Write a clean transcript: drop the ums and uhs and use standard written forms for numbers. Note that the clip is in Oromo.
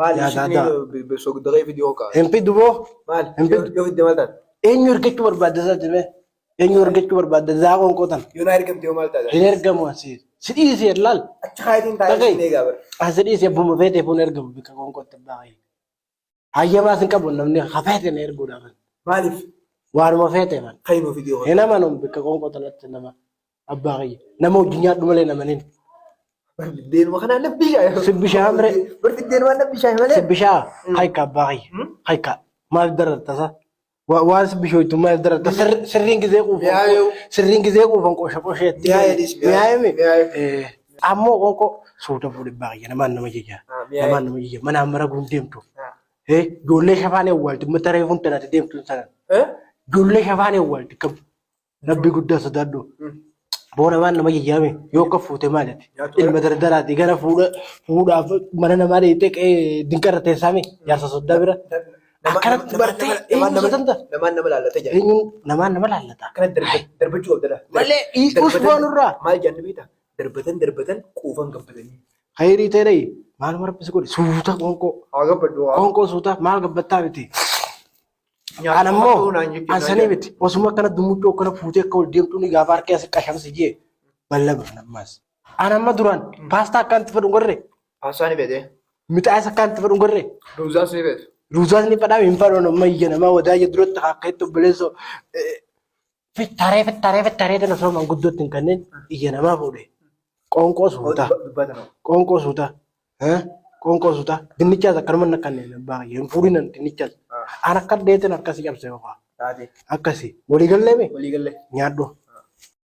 Maali shini sogdagee video ka. MP duboo. Maali MP yoo fidde maal taate. eenyu argachuu barbaadda isaa jedhee eenyu argachuu barbaadda zaa qoonqootan. Yoo na ergamte yoo maal taate. Hin ergamu asii. Sidhiisee laal. Achi haayitiin taa'ee shini eegaa bara. Sidhiisee abbuma feetee fuun ergamu bika qoonqootti baay'ee. Hayyamaa sin qabu namni hafeete na erguudhaaf. Maaliif? Waanuma feetee man. Kainuu video. Hin amanu bika qoonqootanatti nama abbaa qayye. Nama wajjin nyaadhu malee namanin. Biddeenuma kanaan labbishaa. Sibbishaa mire. Biddeenuma labbishaa malee. Sibbishaa hayka abbaa qayye. Hayka maal darartasa. Waan sibbishootu maal dararta sirriin gizee quufan. Sirriin gizee quufan qoosha qoosheetti. Miyaa'imi. Ammoo qoonqoo suuta fuudhee baay'ee namaan nama jijjiira. Namaan nama jijjiira. Mana amara guun deemtu. Ijoollee shafaan awwaalti mata reefuun tanatti deemtuun sanan. Ijoollee shafaan awwaalti qabu. Rabbi guddaa sodaadhu. Boona waan nama jijjiirame yoo akka fuute maalati. Ilma dardaraati gara fuudhaaf mana namaa deettee dinqarra teessaame jaarsa soddaa bira. Akkanatti bartee namaan nama laallata jira. Namaan nama laallata. Akkanatti darbachuu qabdala. Malee usboonurraa. Maal jannu beektaa? Darbatan quufan gabbatanii. Hayrii ta'ee maaluma rabbisi godhe suuta qoonqoo. Haa gabbadhu haa. Qoonqoo suuta maal gabbattaa miti. Anammoo ansanii miti osuma akkana dumuddoo akkana fuutee akka ol deemtuun gaafa harkee as qashamsi jee ballaba nammas. Anamma duraan paastaa akkanatti fedhu gorre. Paastaa ni beekte. Mixaas akkanatti fedhu gorre. Ruuzaas ni beekte. Ruuzaas ni fedhaa hin fedhu nama iyya namaa wadaayya duratti akka itti obboleessoo. Fittaree dana soo manguddootti hin kanneen iyya namaa fuudhe. Qoonqoo suuta. Qoonqoo suuta. Qoonqoo suuta. Dinnichaas akkanuma na kanneen baay'ee hin fuudhinan dinnichaas. Ana akka deetin akkasii cabse yookaan. Akkasii. Waliigallee mee? Waliigallee. Nyaadhu.